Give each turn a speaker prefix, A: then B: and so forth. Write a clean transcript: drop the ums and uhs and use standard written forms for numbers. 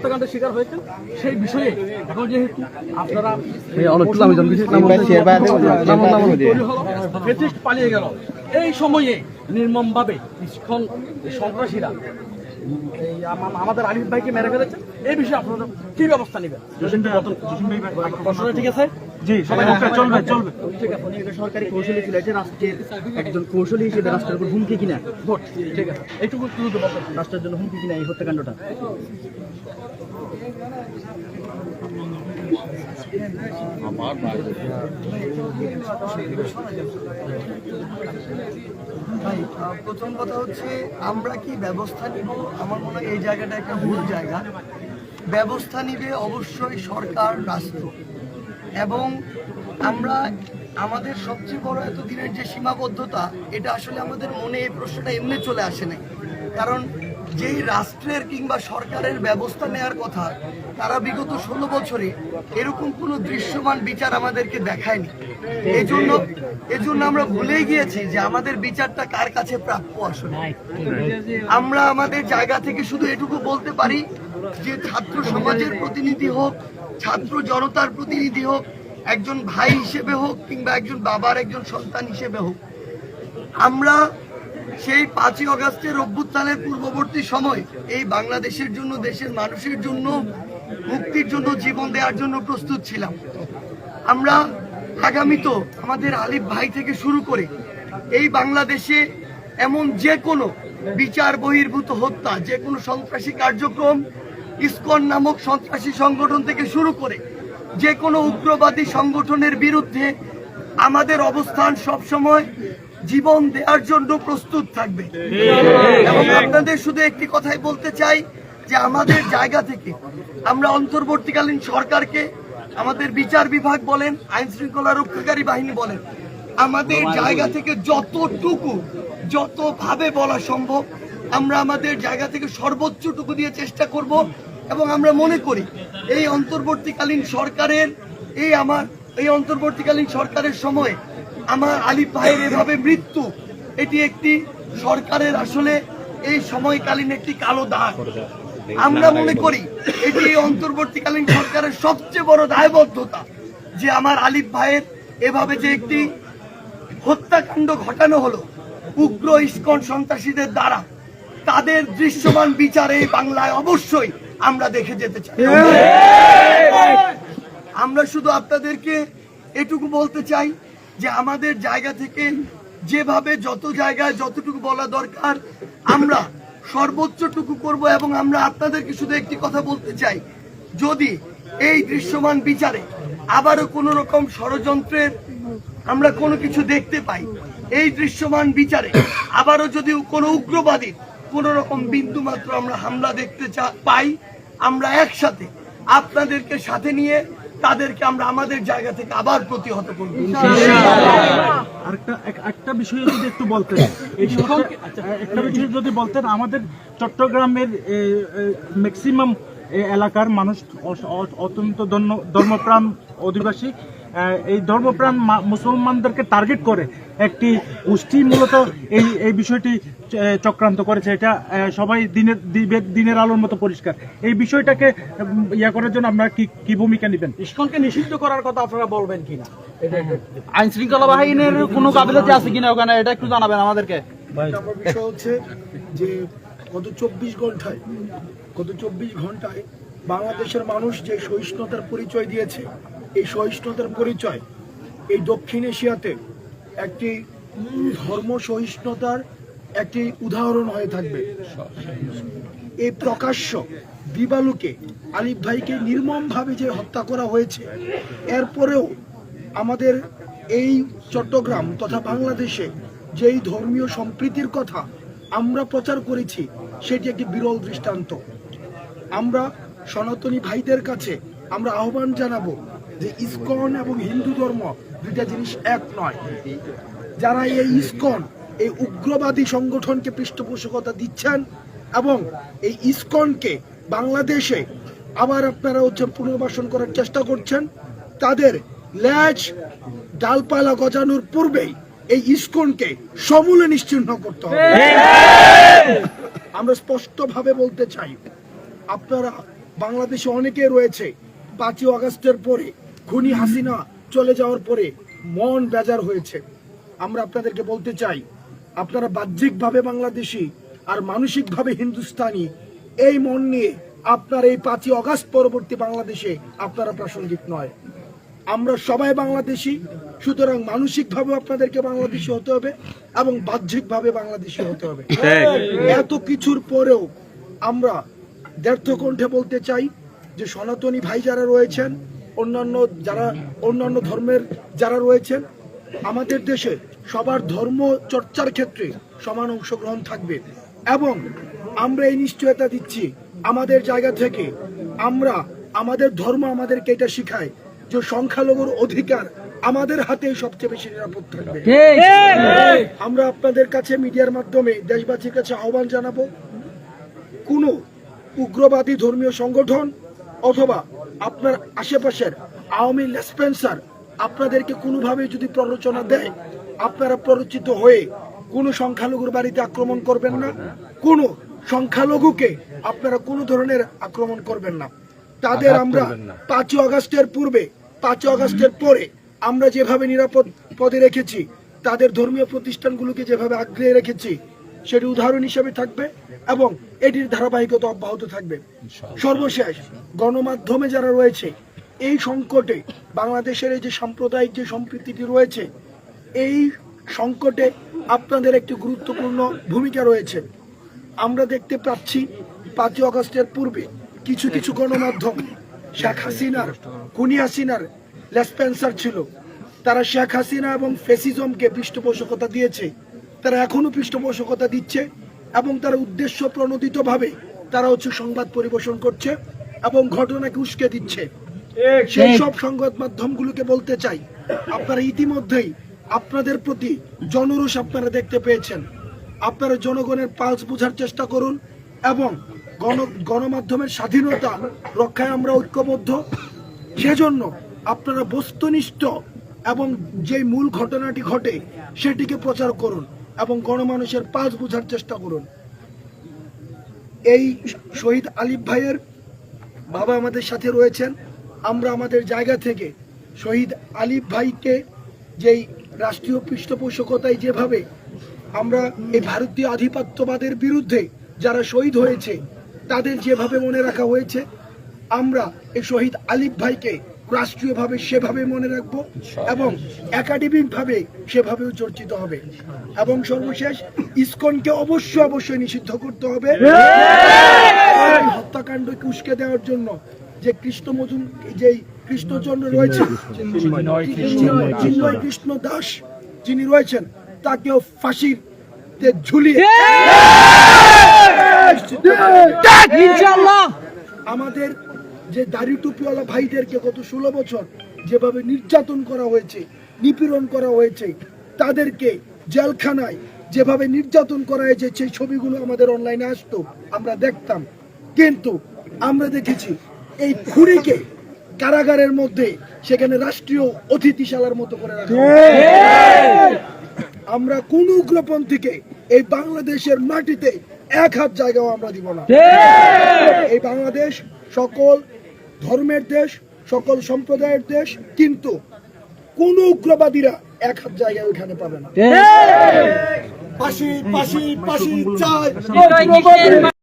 A: হত্যাকাণ্ডের শিকার হয়েছেন সেই বিষয়ে এখন যেহেতু আপনারা পালিয়ে গেল, এই সময়ে নির্মমভাবে ইসকন সন্ত্রাসীরা আমাদের আলিফ ভাইকে মেরে ফেলেছে, এই বিষয়ে আপনারা কি ব্যবস্থা নেবেন? ঠিক আছে, জি চলবে চলবে। ঠিক আছে, উনি একটা সরকারি কৌশলী ছিল, এটা রাষ্ট্রের একজন কৌশলী হিসেবে রাষ্ট্রের উপর হুমকি কিনা ভোট, ঠিক আছে, এইটুকু রাষ্ট্রের জন্য হুমকি কিনা এই হত্যাকাণ্ডটা?
B: প্রথম কথা হচ্ছে আমরা কি ব্যবস্থা নিব, আমার মনে হয় এই জায়গাটা একটা ভুল জায়গা। ব্যবস্থা নিবে অবশ্যই সরকার, রাষ্ট্র, এবং আমরা আমাদের সবচেয়ে বড় এতদিনের যে সীমাবদ্ধতা, এটা আসলে আমাদের মনে এই প্রশ্নটা এমনি চলে আসে নাই। কারণ যেই রাষ্ট্রের কিংবা সরকারের ব্যবস্থা নেওয়ার কথা, তারা বিগত 16 বছরে এরকম কোনো দৃশ্যমান বিচার আমাদেরকে দেখায়নি। এজন্য আমরা ভুলেই গিয়েছি যে আমাদের বিচারটা কার কাছে প্রাপ্য। আসলে আমরা আমাদের জায়গা থেকে শুধু এটুকু বলতে পারি যে ছাত্র সমাজের প্রতিনিধি হোক, ছাত্র জনতার প্রতিনিধি হোক, একজন ভাই হিসেবে হোক কিংবা একজন বাবার একজন সন্তান হিসেবে হোক, আমরা সেই 5ই আগস্টের অভ্যুত্থানের পূর্ববর্তী সময় এই বাংলাদেশের জন্য, দেশের মানুষের জন্য, মুক্তির জন্য জীবন দেওয়ার জন্য প্রস্তুত ছিলাম। আমরা আগামীতেও আমাদের আলিফ ভাই থেকে শুরু করে এই বাংলাদেশে এমন যে কোনো বিচার বহির্ভূত হত্যা, যে কোনো সন্ত্রাসী কার্যক্রম, ইসকন নামক সন্ত্রাসী সংগঠন থেকে শুরু করে যে কোনো উগ্রবাদী সংগঠনের বিরুদ্ধে আমাদের অবস্থান সবসময় জীবন দেওয়ার জন্য প্রস্তুত থাকবে। এবং আপনাদের শুধু একটি কথাই বলতে চাই যে আমাদের জায়গা থেকে আমরা অন্তর্বর্তীকালীন সরকারকে, আমাদের বিচার বিভাগ বলেন, আইন শৃঙ্খলা রক্ষাকারী বাহিনী বলেন, আমাদের জায়গা থেকে যতভাবে বলা সম্ভব আমরা আমাদের জায়গা থেকে সর্বোচ্চটুকু দিয়ে চেষ্টা করব। এবং আমরা মনে করি এই অন্তর্বর্তীকালীন সরকারের সময় আমার আলিফ ভাইয়ের এভাবে মৃত্যু, এটি একটি সরকারের আসলে এই সময়কালীন একটি কালো দাগ। আমরা মনে করি এটি অন্তর্বর্তীকালীন সরকারের সবচেয়ে বড় দায়বদ্ধতা যে আমার আলিফ ভাইয়ের এভাবে যে একটি হত্যাকাণ্ড ঘটানো হলো উগ্র ইসকন সন্ত্রাসীদের দ্বারা, তাদের দৃশ্যমান বিচার এই বাংলায় অবশ্যই আমরা দেখে যেতে চাই। আমরা শুধু আপনাদেরকে এটুকু বলতে চাই যে আমাদের জায়গা থেকে যেভাবে যত জায়গায় যতটুকু বলা দরকার আমরা সর্বোচ্চটুকু করব। এবং আমরা আপনাদেরকে শুধু একটি কথা বলতে চাই, যদি এই দৃশ্যমান বিচারে আবারও কোনো রকম ষড়যন্ত্রের আমরা কোনো কিছু দেখতে পাই, এই দৃশ্যমান বিচারে আবারও যদি কোনো উগ্রবাদীর কোনো রকম বিন্দু মাত্র আমরা হামলা দেখতে পাই, আমরা একসাথে আপনাদেরকে সাথে নিয়ে তাদেরকে আমরা আমাদের জায়গা থেকে আবার প্রতিহত করব।
C: একটা বিষয় যদি একটু বলতেন, একটা বিষয় যদি বলতেন, আমাদের চট্টগ্রামের ম্যাক্সিমাম এলাকার মানুষ অত্যন্ত ধর্মপ্রাণ অধিবাসী, এই ধর্মপ্রাণ মুসলমানদেরকে টার্গেট করে একটি গোষ্ঠী মূলত এই বিষয়টি চক্রান্ত করেছে। এটা সবাই দিনের আলোর মতো পরিষ্কার। এই বিষয়টাকে করার জন্য আপনারা কি ভূমিকা নেবেন?
A: ইসকনকে নিষিদ্ধ করার কথা আপনারা বলবেন কিনা?
D: আইন শৃঙ্খলা বাহিনীর কোনো গাফিলতি আছে কিনা ওখানে, এটা একটু জানাবেন আমাদেরকে।
E: বিষয় হচ্ছে যে গত 24 ঘন্টায় বাংলাদেশের মানুষ যে সহিষ্ণুতার পরিচয় দিয়েছে, এই সহিষ্ণুতার পরিচয় এই দক্ষিণ এশিয়াতে একটি ধর্ম সহিষ্ণুতার একটি উদাহরণ হয়ে থাকবে। এই প্রকাশ্য দিবালুকে আলিফ ভাইকে নির্মমভাবে যে হত্যা করা হয়েছে, এরপরেও আমাদের এই চট্টগ্রাম তথা বাংলাদেশে যেই ধর্মীয় সম্প্রীতির কথা আমরা প্রচার করেছি, সেটি একটি বিরল দৃষ্টান্ত। আমরা সনাতনী ভাইদের কাছে আমরা আহ্বান জানাবো যে ইসকন এবং হিন্দু ধর্ম দুইটা জিনিস এক নয়। যারা এই ইসকন, এই উগ্রবাদী সংগঠনকে পৃষ্ঠপোষকতা দিচ্ছেন এবং এই ইসকনকে বাংলাদেশে আবার আপনারা পুনর্বাসন করার চেষ্টা করছেন, তাদের ল্যাজ ডালপালা গজানোর পূর্বেই এই ইসকনকে সমূলে নিশ্চিহ্ন করতে হবে। আমরা স্পষ্টভাবে বলতে চাই, আপনারা বাংলাদেশে অনেকে রয়েছে 5ই আগস্টের পরে খুনি হাসিনা চলে যাওয়ার পরে মন বেজার হয়েছে। আমরা আপনাদেরকে বলতে চাই, আপনারা বাহ্যিকভাবে বাংলাদেশি আর মানসিকভাবে হিন্দুস্তানি, এই মন নিয়ে আপনার এই 5ই আগস্ট পরবর্তী বাংলাদেশে আপনারা প্রাসঙ্গিক নয়। আমরা সবাই বাংলাদেশি, সুতরাং মানসিকভাবে আপনাদেরকে বাংলাদেশি হতে হবে এবং বাহ্যিকভাবে বাংলাদেশি হতে হবে। এত কিছুর পরেও আমরা দ্ব্যর্থ কণ্ঠে বলতে চাই যে সনাতনী ভাই যারা রয়েছেন, অন্যান্য ধর্মের যারা রয়েছেন, আমাদের দেশে সবার ধর্ম চর্চার ক্ষেত্রে সমান অংশগ্রহণ থাকবে এবং আমরা এই নিশ্চয়তা দিচ্ছি আমাদের জায়গা থেকে, আমরা আমাদের ধর্ম আমাদেরকে এটা শিখায় যে সংখ্যালঘুর অধিকার আমাদের হাতে সবচেয়ে বেশি নিরাপদ থাকবে। আমরা আপনাদের কাছে মিডিয়ার মাধ্যমে দেশবাসীর কাছে আহ্বান জানাবো, কোনো উগ্রবাদী ধর্মীয় সংগঠন অথবা আপনার আশেপাশের আওয়ামী লেসপেন্সার আপনাদেরকে কোনোভাবে যদি প্ররোচনা দেয়, আপনারা প্ররোচিত হয়ে কোনো সংখ্যালঘুর বাড়িতে আক্রমণ করবেন না, কোনো সংখ্যালঘুকে আপনারা কোনো ধরনের আক্রমণ করবেন না। তাদের আমরা 5ই আগস্টের পূর্বে, 5ই আগস্টের পরে আমরা যেভাবে নিরাপদ পদে রেখেছি, তাদের ধর্মীয় প্রতিষ্ঠানগুলোকে যেভাবে আগ্রহে রেখেছি, সেটি উদাহরণ হিসেবে থাকবে এবং এটির ধারাবাহিকতা অব্যাহত থাকবে। সর্বশেষ, গণমাধ্যমে যারা রয়েছে, এই সংকটে বাংলাদেশের এই যে সাম্প্রদায়িক যে সম্প্রীতিটি রয়েছে, এই সংকটে আপনাদের একটি গুরুত্বপূর্ণ ভূমিকা রয়েছে। আমরা দেখতে পাচ্ছি 5ই আগস্টের পূর্বে কিছু কিছু গণমাধ্যম শেখ হাসিনার, খুনি হাসিনার লেসপেন্সার ছিল। তারা শেখ হাসিনা এবং ফ্যাসিজমকে পৃষ্ঠপোষকতা দিয়েছে, তারা এখনো পৃষ্ঠপোষকতা দিচ্ছে এবং তারা উদ্দেশ্য প্রণোদিতভাবে তারা সংবাদ পরিবেশন করছে এবং ঘটনাকে উস্কে দিচ্ছে। সেই সব সংবাদ মাধ্যমগুলোকে বলতে চাই, আপনারা ইতিমধ্যেই আপনাদের প্রতি জনরোষ আপনারা দেখতে পেয়েছেন। আপনারা জনগণের পালস বোঝার চেষ্টা করুন এবং গণমাধ্যমের স্বাধীনতা রক্ষায় আমরা ঐক্যবদ্ধ। সেজন্য আপনারা বস্তুনিষ্ঠ এবং যে মূল ঘটনাটি ঘটে সেটিকে প্রচার করুন এবং গণমানুষের পালস বোঝার চেষ্টা করুন। এই শহীদ আলিফ ভাইয়ের বাবা আমাদের সাথে রয়েছেন। আমরা আমাদের জায়গা থেকে শহীদ আলিফ ভাইকে যেই রাষ্ট্রীয় পৃষ্ঠপোষকতায় যেভাবে আমরা এই ভারতীয় আধিপত্যবাদের বিরুদ্ধে যারা শহীদ হয়েছে তাদের যেভাবে মনে রাখা হয়েছে, আমরা এই শহীদ আলিফ ভাইকে রাষ্ট্রীয়ভাবে সেভাবে মনে রাখবো এবং একাডেমিকভাবে সেভাবেও চর্চিত হবে। এবং সর্বশেষ, ইসকনকে অবশ্যই নিষিদ্ধ করতে হবে। এই হত্যাকাণ্ডকে উস্কে দেওয়ার জন্য যে কৃষ্ণচন্দ্র রয়েছে, চিন্ময় কৃষ্ণ দাস যিনি রয়েছেন, তাকেও ফাঁসিতে ঝুলিয়ে আমাদের যে দাড়ি টুপিওয়ালা ভাইদেরকে গত 16 বছর যেভাবে নির্যাতন করা হয়েছে, নিপীড়ন করা হয়েছে, তাদেরকে জেলখানায় যেভাবে নির্যাতন করা হয়েছে, সেই ছবিগুলো আমাদের অনলাইনে আসতো, আমরা দেখতাম। কিন্তু আমরা দেখেছি এই খুনিকে কারাগারের মধ্যে সেখানে রাষ্ট্রীয় অতিথিশালার মতো করে রাখা হয়েছে। আমরা কোন উগ্রপন্থীকে এই বাংলাদেশের মাটিতে এক হাত জায়গাও আমরা দিব না। এই বাংলাদেশ সকল ধর্মের দেশ, সকল সম্প্রদায়ের দেশ, কিন্তু কোন উগ্রবাদীরা এক হাত জায়গায় ওখানে পাবে না। পাশি চাই।